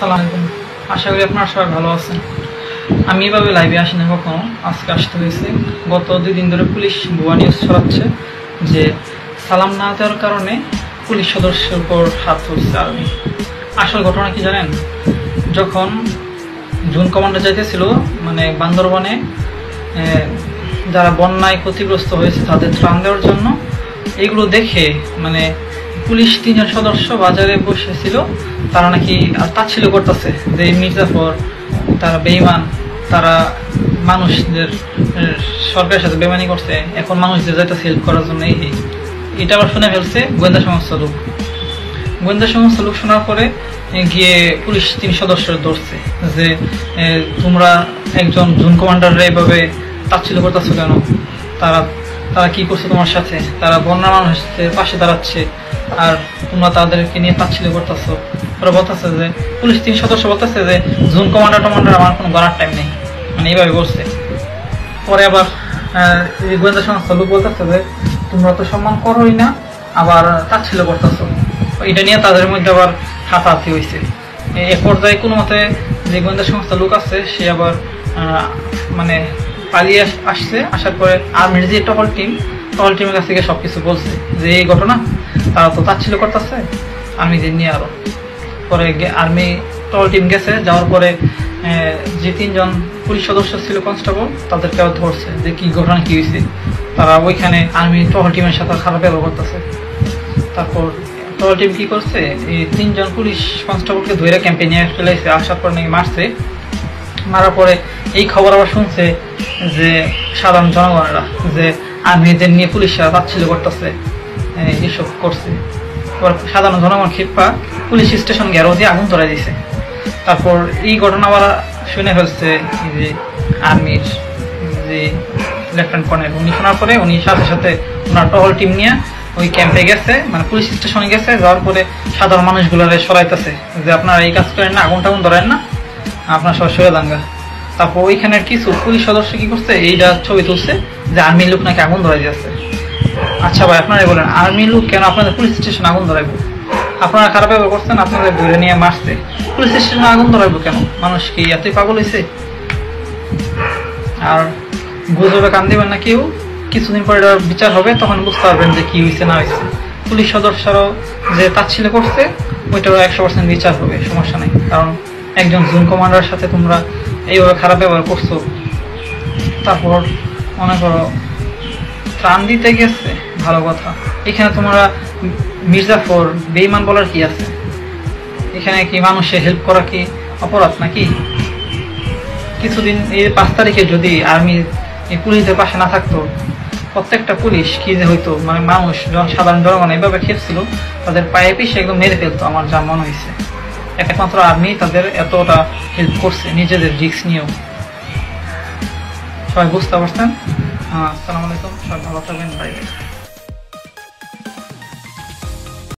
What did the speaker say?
আসসালামু আলাইকুম। আশা করি আপনারা সবাই ভালো আছেন। আমি এভাবে লাইভে আসি না কখনো, আজকে আসতে হয়েছে। গত 2 দিন ধরে পুলিশ ভুয়া নিউজ ছড়াচ্ছে যে সালাম না দেওয়ার কারণে পুলিশ সদস্যের উপর হাত তুলছে আর্মি। আসল ঘটনা কি জানেন? যখন জুন কমান্ডার যাইতেছিল মানে বান্দরবানে যারা বন্যায় ক্ষতিগ্রস্ত হয়েছে তাদের ত্রাণ দেওয়ার জন্য, এগুলো দেখে মানে পুলিশ 3 জন সদস্য বাজারে বসেছিল, তারা নাকি তাচ্ছিল্য করতেছে যে মির্জাফর তারা বেঈমান, তারা মানুষদের সরকারের সাথে বেমানি করছে, এখন মানুষদের যাইতেছে হেল্প করার জন্য। এটা আবার শুনে ফেলছে গোয়েন্দা সংস্থার লোক। গোয়েন্দা সংস্থার লোক শোনার পরে গিয়ে পুলিশ 3 সদস্য ধরছে যে তোমরা একজন জুন কমান্ডাররা এভাবে তাচ্ছিল্য করতেছো কেন? তারা তারা কি করছে তোমার সাথে? তারা বন্যা মানুষের পাশে দাঁড়াচ্ছে আর তোমরা তাদেরকে নিয়ে তাচ্ছিল্য করতেছো। ওরা বলতেছে যে পুলিশ 3 সদস্য বলতেছে যে জুন কমান্ডার আমার কোনো গড়ার টাইম নেই, মানে এইভাবে বলছে। পরে আবার গোয়েন্দা সংস্থার লোক বলতেছে যে তোমরা তো সম্মান করোই না, আবার তাচ্ছিল্য করতেছো। এটা নিয়ে তাদের মধ্যে আবার হাতাহাতি হয়েছে। এ পর্যায়ে কোনো মতে যে গোয়েন্দা সংস্থার লোক আছে সে আবার মানে পালিয়ে আসছে। আসার পরে আর্মির যে টহল টিমের কাছ থেকে সবকিছু বলছে যে এই ঘটনা, তারা তো তাচ্ছিল্য করতেছে আর্মিদের নিয়ে। আরো পরে আর্মি টহল টিম গেছে, যাওয়ার পরে যে 3 জন পুলিশ সদস্য ছিল কনস্টেবল, তাদেরকে ধরছে যে কি ঘটনা কি হয়েছে। তারা ওইখানে আর্মি টহল টিমের সাথে খারাপ ব্যবহার করতেছে। তারপর টহল টিম কি করছে, এই 3 জন পুলিশ কনস্টেবলকে ধরে ক্যাম্পে নিয়ে ফেলেছে। আসার পর নাকি মারছে। মারার পরে এই খবর আবার শুনছে যে সাধারণ জনগণেরা যে আর্মিদের নিয়ে পুলিশরা তাচ্ছিল্য করতেছে, এসব করছে। এবার সাধারণ জনগণ ক্ষিপ্পা পুলিশ স্টেশন ঘেরাও দিয়ে আগুন ধরাই দিয়েছে। তারপর এই ঘটনা আবার শুনে ফেলছে যে আর্মির যে লেফটেন্যান্ট কর্নেল, উনি শোনার পরে উনি সাথে সাথে ওনার টহল টিম নিয়ে ওই ক্যাম্পে গেছে, মানে পুলিশ স্টেশনে গেছে। যাওয়ার পরে সাধারণ মানুষগুলোরে সরাইতেছে যে আপনারা এই কাজ করেন না, আগুন টাগুন ধরেন না, আপনার সব সরে দাঙ্গা। তারপর ওইখানের কিছু পুলিশ সদস্য কি করছে, এইটা ছবি তুলছে যে আর্মির লোক নাকি আগুন ধরাই দিয়েছে। আচ্ছা ভাই, আপনারাই বলেন আর্মির লোক কেন আপনাদের পুলিশ স্টেশনে আগুন ধরাইবো? আপনারা খারাপ ব্যবহার করছেন, আপনাদের ধরে নিয়ে মারছে, পুলিশ স্টেশনে আগুন ধরাইবো কেন? মানুষ কি এতই পাগল হয়েছে? আর গুজবে কান দিবেন না কেউ, কিছুদিন পরে বিচার হবে, তখন বুঝতে পারবেন যে কি হয়েছে না হয়েছে। পুলিশ সদস্যরাও যে তাচ্ছিল্য করছে ওইটাও 100% বিচার হবে, সমস্যা নেই। কারণ একজন জুন কমান্ডারের সাথে তোমরা এইভাবে খারাপ ব্যবহার করছো। তারপর মনে করো ত্রাণ দিতে গেছে, ভালো কথা, এখানে তোমরা মির্জাফর বেঈমান বলার কি আছে? এখানে কি মানুষের হেল্প করা কি অপরাধ নাকি? কিছুদিন এই 5 তারিখে যদি আর্মি এই পুলিশদের পাশে না থাকতো, প্রত্যেকটা পুলিশ কি যে হইতো, মানে মানুষ সাধারণ জনগণ এইভাবে খেপছিল, তাদের পায়ে পিষে একদম মেরে ফেলতো। আমার যা মনে হয়েছে একমাত্র আর্মি তাদের এতটা হেল্প করছে, নিজেদের রিস্ক নিয়েও। সবাই বুঝতে পারছেন? আসসালামু আলাইকুম, সবাই ভালো থাকবেন, বাই বাই।